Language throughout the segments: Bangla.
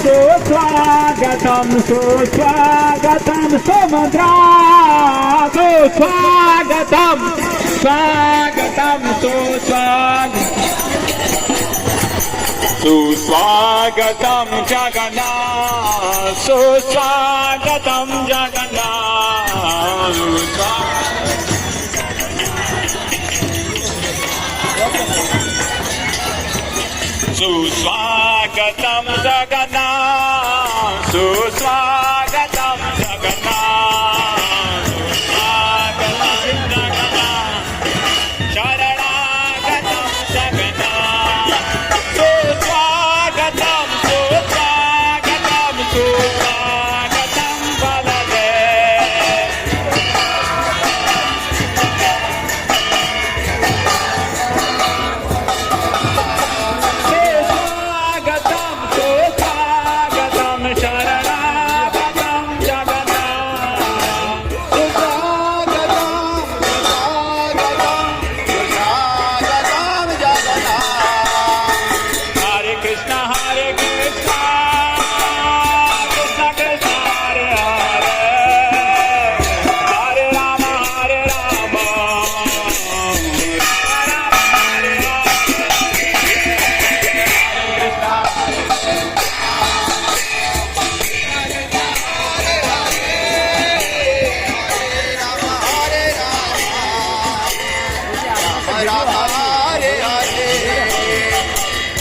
सुस्वागतम सुस्वागतम सुमंत्रा सुस्वागतम स्वागतम सुस्वागतम जगन्नाथ सुस्वागतम जगन्नाथ सुस्वागतम जगन्नाथ सुस्वागतम जगन्नाथ सुस्वागतम जगन्नाथ शरणागतम जगन्नाथ सुस्वागतम सुस्वागतम सुस्वागतम Baldev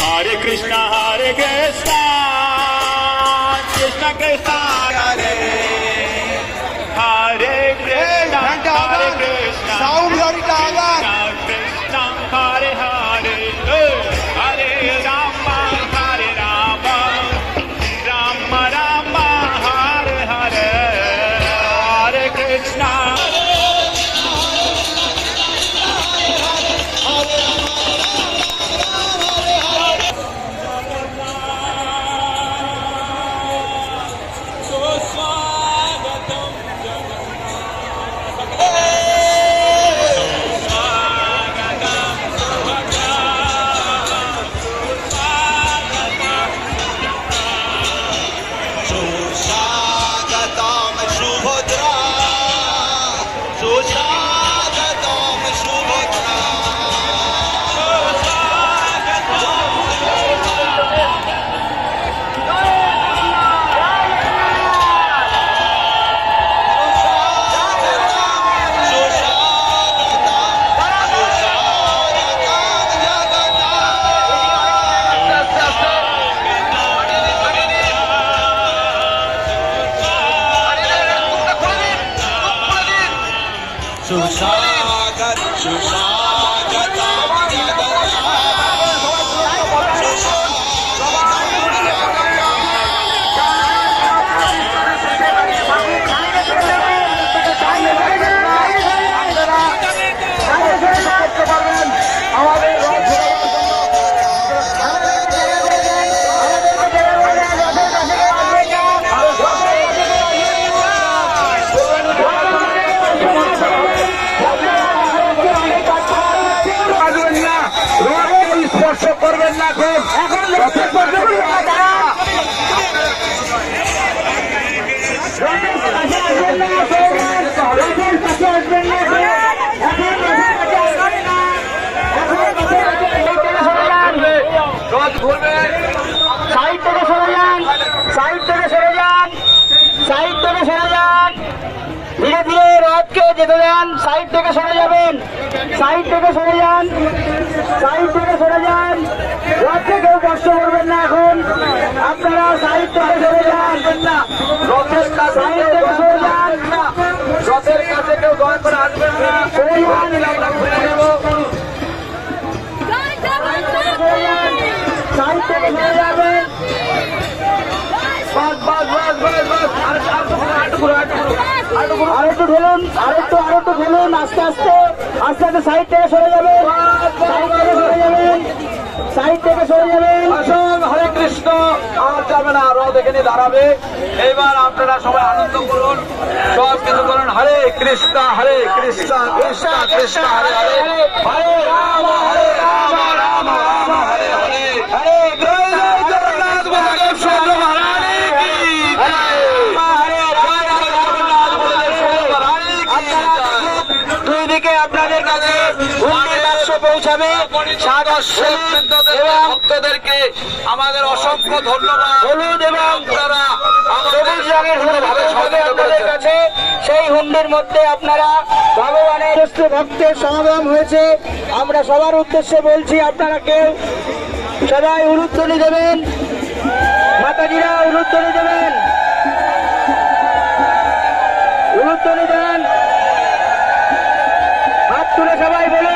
Hare Krishna, Krishna Krishna, Hare Hare Krishna, Hare Krishna, Krishna Hare Hare, Hare Rama, Hare Rama, Rama Rama, Hare Hare, Hare Krishna. করবেন না এখন রথের স্পর্শ করবেন না তারা রথের কাছে আসবেন না রথের কাছে আসবেন না এখন রথের কাছে আসবেন না এখন রথের কাছে সরে যান রথ ঘুরবেন সাইড থেকে সরে যান সাইড থেকে সরে যান সাইড থেকে সরে যান ধীরে ধীরে রথকে যেতে দেন সাইড থেকে সরে যাবেন সাইড থেকে সরে যান সাইড থেকে সরে যান রথকে কেউ কষ্ট করবেন না এখন আপনারা সাইড থেকে সরে যান না রথের কাছে সাইড থেকে সরে যান রথের কাছে কেউ দয়া করে আসবেন না সরে যান সাইড থেকে সরে যাবেন বাস বাস বাস বাস বাস আরেকটু ঠেলুন আরেকটু ঠেলুন আস্তে আস্তে আস্তে আস্তে সাইড থেকে সরে যাবেন সাইড থেকে সরে যাবেন হরে কৃষ্ণ আর যাবে না রথ এখানে দাঁড়াবে এইবার আপনারা সবাই আনন্দ করুন সব কিছু করুন হরে কৃষ্ণ কৃষ্ণ কৃষ্ণ হরে হরে হরে রাম রাম রাম রাম হরে হরে হরে জয় জয় জগন্নাথ বলদেব মহারাজ দর্শকবৃন্দদের ভক্তদেরকে আমাদের অসংখ্য ধন্যবাদ। হলুদ এবং আপনারা সবুজ রঙের আপনাদের কাছে সেই হুন্ডির মধ্যে আপনারা ভগবানের ভক্তের সমাগম হয়েছে। আমরা সবার উদ্দেশ্যে বলছি, আপনারা কেউ সবাই উলুধ্বনি দেবেন, মাতাজিরা উলুধ্বনি দেবেন, উলুধ্বনি দেন, হাত তুলে সবাই বলুন।